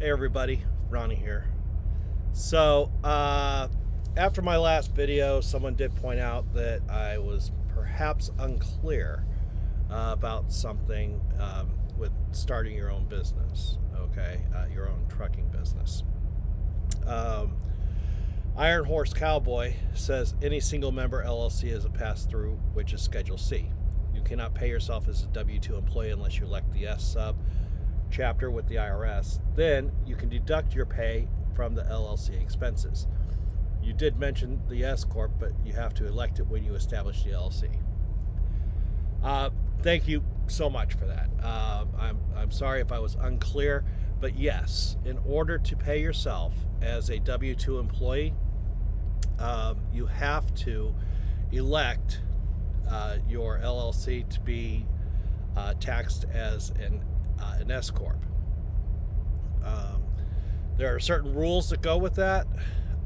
Hey everybody, Ronnie here. So, after my last video, someone did point out that I was perhaps unclear about something with starting your own business, okay? Your own trucking business. Iron Horse Cowboy says any single member LLC is a pass-through, which is Schedule C. You cannot pay yourself as a W-2 employee unless you elect the S-sub chapter with the IRS. Then you can deduct your pay from the LLC expenses. You did mention the S Corp, but you have to elect it when you establish the LLC. Thank you so much for that. I'm sorry if I was unclear, but yes, in order to pay yourself as a W-2 employee, you have to elect your LLC to be taxed as an S Corp. There are certain rules that go with that.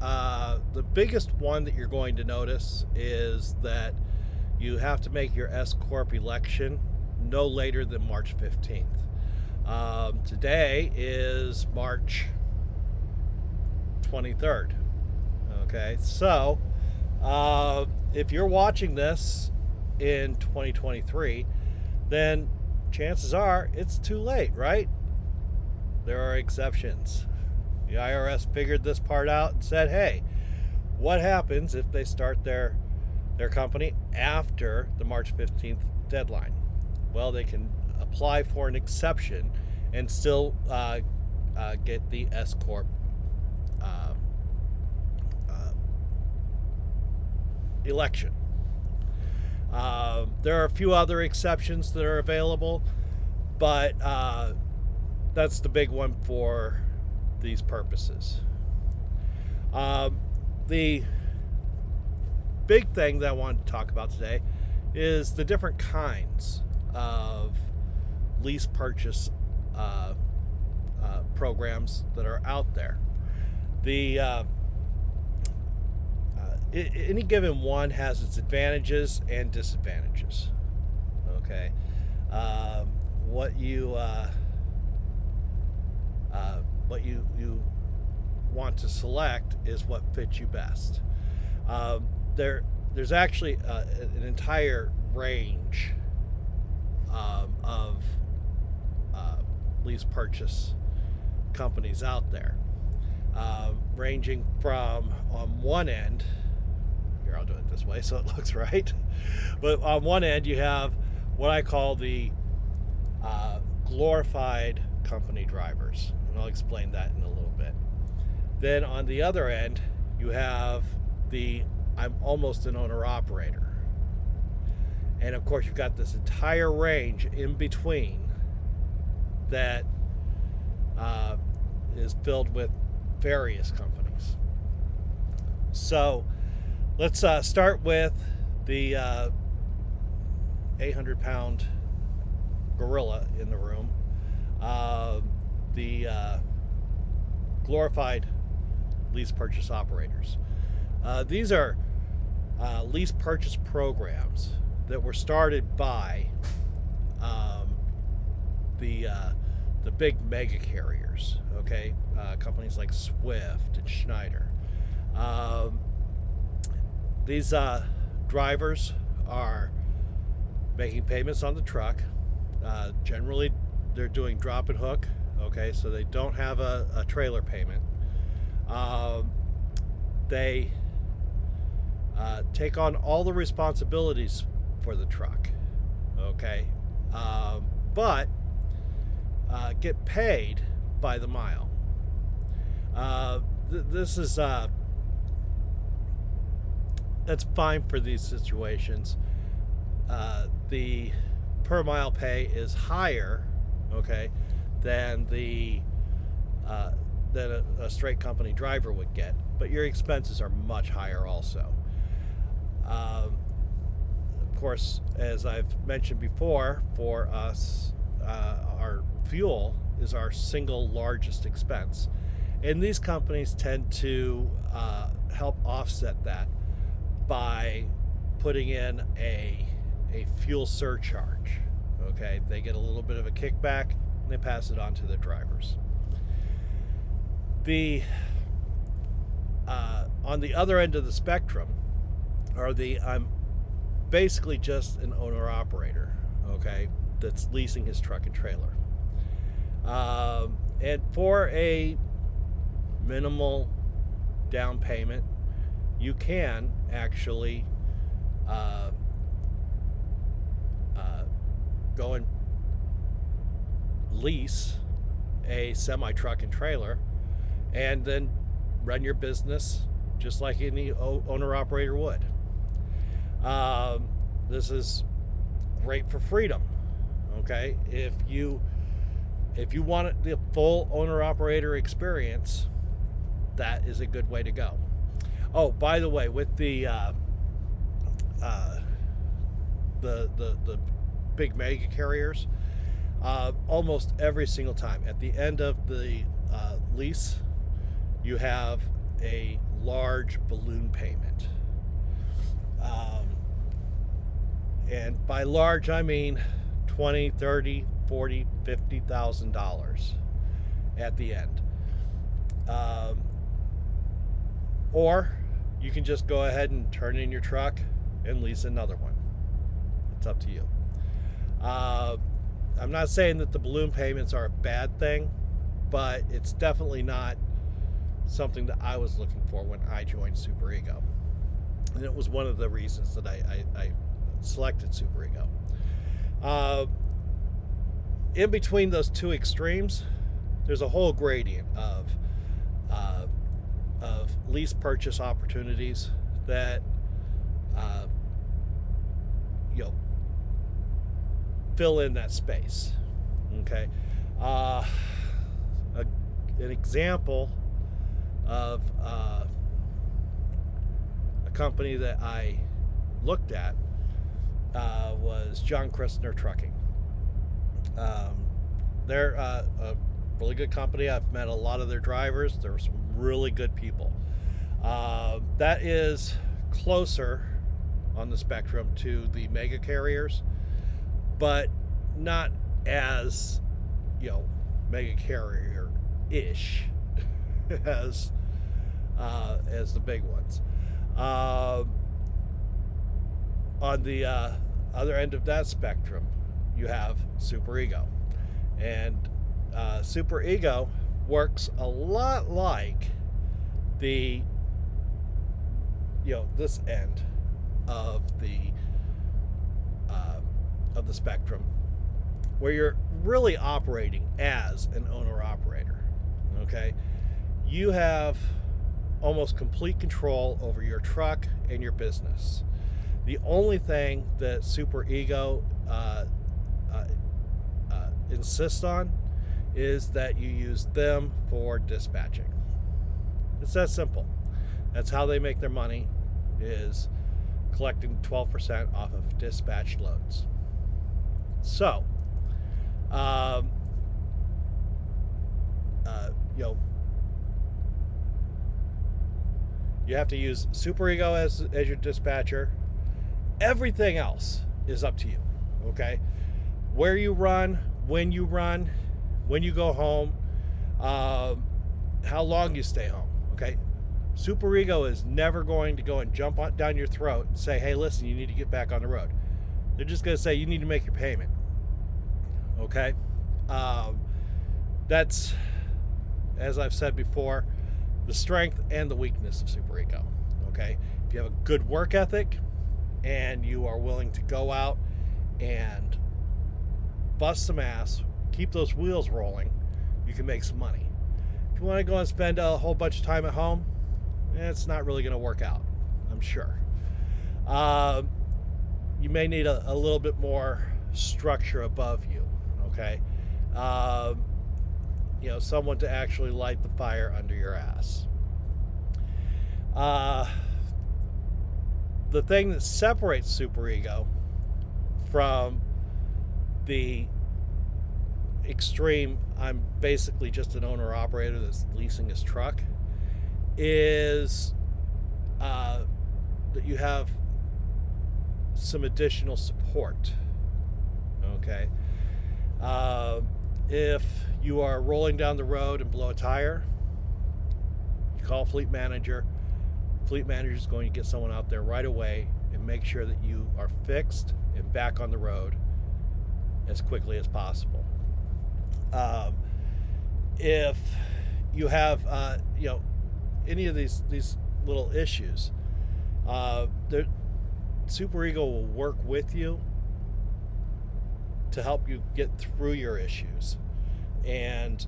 The biggest one that you're going to notice is that you have to make your S Corp election no later than March 15th. Today is March 23rd. Okay, so if you're watching this in 2023, then chances are it's too late, right? There are exceptions. The IRS figured this part out and said, hey, what happens if they start their company after the March 15th deadline? Well, they can apply for an exception and still get the S Corp election. There are a few other exceptions that are available, but that's the big one for these purposes. The big thing that I wanted to talk about today is the different kinds of lease purchase programs that are out there. Any given one has its advantages and disadvantages. Okay, what you want to select is what fits you best. There's actually an entire range of lease purchase companies out there, ranging from on one end. Here, I'll do it this way so it looks right. But on one end, you have what I call the glorified company drivers, and I'll explain that in a little bit. Then on the other end, you have the I'm almost an owner-operator. And of course, you've got this entire range in between that is filled with various companies. So let's start with the 800-pound gorilla in the room, the glorified lease purchase operators. These are lease purchase programs that were started by the big mega carriers, okay? Companies like Swift and Schneider. These drivers are making payments on the truck. Generally, they're doing drop and hook, okay, so they don't have a trailer payment. They take on all the responsibilities for the truck, okay, but get paid by the mile. This is that's fine for these situations. The per mile pay is higher, okay, than than a straight company driver would get, but your expenses are much higher also. Of course, as I've mentioned before, for us, our fuel is our single largest expense, and these companies tend to help offset that by putting in a fuel surcharge. Okay, they get a little bit of a kickback and they pass it on to the drivers. The on the other end of the spectrum are the I'm basically just an owner operator, okay, that's leasing his truck and trailer. And for a minimal down payment, you can actually go and lease a semi truck and trailer and then run your business just like any owner operator would. This is great for freedom. Okay, if you want the full owner operator experience, that is a good way to go. Oh, by the way, with the big mega carriers, almost every single time at the end of the lease, you have a large balloon payment. And by large, I mean $20, $30, $40, $50,000 at the end. Or you can just go ahead and turn in your truck and lease another one. It's up to you. I'm not saying that the balloon payments are a bad thing, but it's definitely not something that I was looking for when I joined Super Ego. And it was one of the reasons that I selected Super Ego. In between those two extremes, there's a whole gradient of lease purchase opportunities that fill in that space. Okay, an example of a company that I looked at was John Christner Trucking. They're a really good company. I've met a lot of their drivers. They're some really good people. That is closer on the spectrum to the mega carriers, but not as, mega carrier-ish as the big ones. On the other end of that spectrum, you have Super Ego. And Super Ego works a lot like the, this end of the spectrum, where you're really operating as an owner operator. Okay, you have almost complete control over your truck and your business. The only thing that Super Ego insists on is that you use them for dispatching. It's that simple. That's how they make their money, is collecting 12% off of dispatched loads. So, you have to use Super Ego as your dispatcher. Everything else is up to you. Okay, where you run, when you go home, how long you stay home. Okay, Super Ego is never going to go and jump down your throat and say, hey, listen, you need to get back on the road. They're just going to say, you need to make your payment. Okay, that's, as I've said before, the strength and the weakness of Super Ego. Okay, if you have a good work ethic and you are willing to go out and bust some ass, keep those wheels rolling, you can make some money. If you want to go and spend a whole bunch of time at home, it's not really going to work out, I'm sure. You may need a little bit more structure above you. Okay, someone to actually light the fire under your ass. The thing that separates Super Ego from the extreme, I'm basically just an owner operator that's leasing his truck, is that you have some additional support. Okay, if you are rolling down the road and blow a tire, call Fleet Manager. Fleet Manager is going to get someone out there right away and make sure that you are fixed and back on the road as quickly as possible. If you have any of these little issues, Super Ego will work with you to help you get through your issues and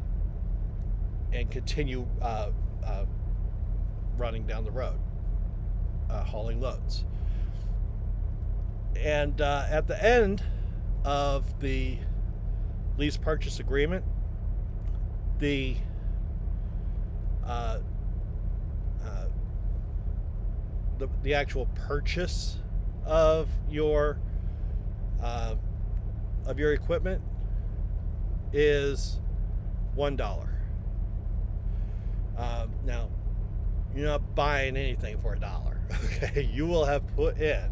continue running down the road, hauling loads. And at the end of the lease purchase agreement, the actual purchase of your equipment is $1. Now, you're not buying anything for $1. Okay, you will have put in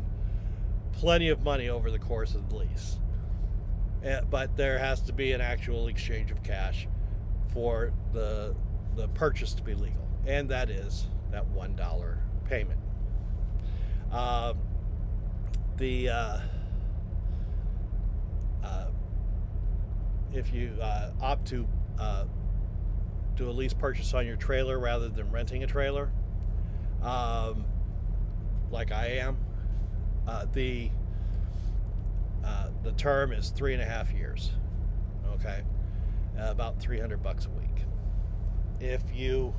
plenty of money over the course of the lease, but there has to be an actual exchange of cash for the purchase to be legal, and that is that $1 payment. If you opt to do a lease purchase on your trailer rather than renting a trailer, like I am, the term is 3.5 years. Okay, about $300 a week. If you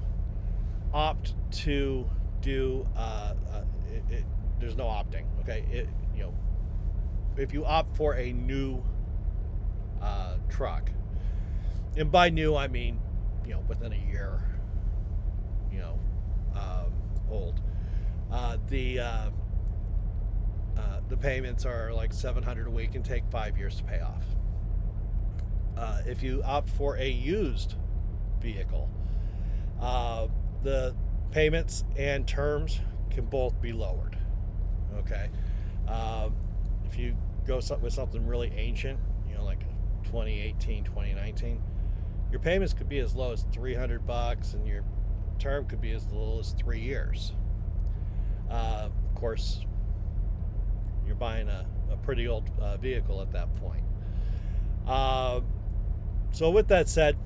opt to do, there's no opting. Okay, if you opt for a new truck, and by new I mean within a year, old, the payments are like $700 a week and take 5 years to pay off. If you opt for a used vehicle, the payments and terms can both be lowered. Okay, if you go with something really ancient, like 2018, 2019, your payments could be as low as $300, and your term could be as little as 3 years. Of course, you're buying a pretty old vehicle at that point. So with that said,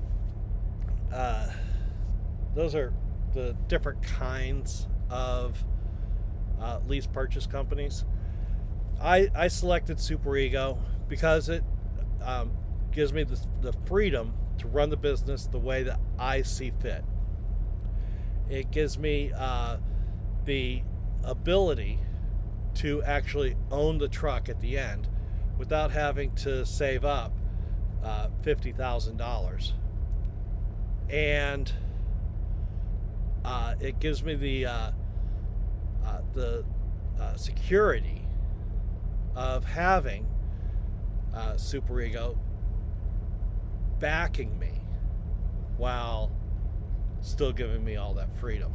those are the different kinds of lease purchase companies. I selected Super Ego because it gives me the freedom to run the business the way that I see fit. It gives me the ability to actually own the truck at the end without having to save up $50,000, and it gives me the security of having Super Ego backing me while still giving me all that freedom.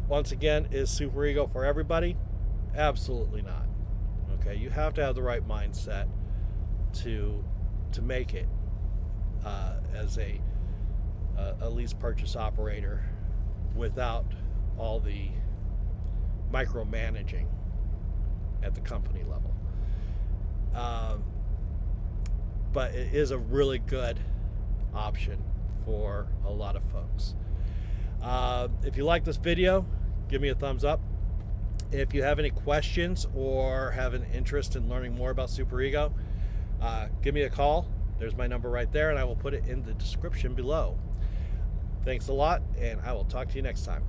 Once again, is Super Ego for everybody? Absolutely not. Okay, you have to have the right mindset to make it as a lease purchase operator without all the micromanaging at the company level. But it is a really good option for a lot of folks. If you like this video, give me a thumbs up. If you have any questions or have an interest in learning more about Super Ego, give me a call. There's my number right there, and I will put it in the description below. Thanks a lot, and I will talk to you next time.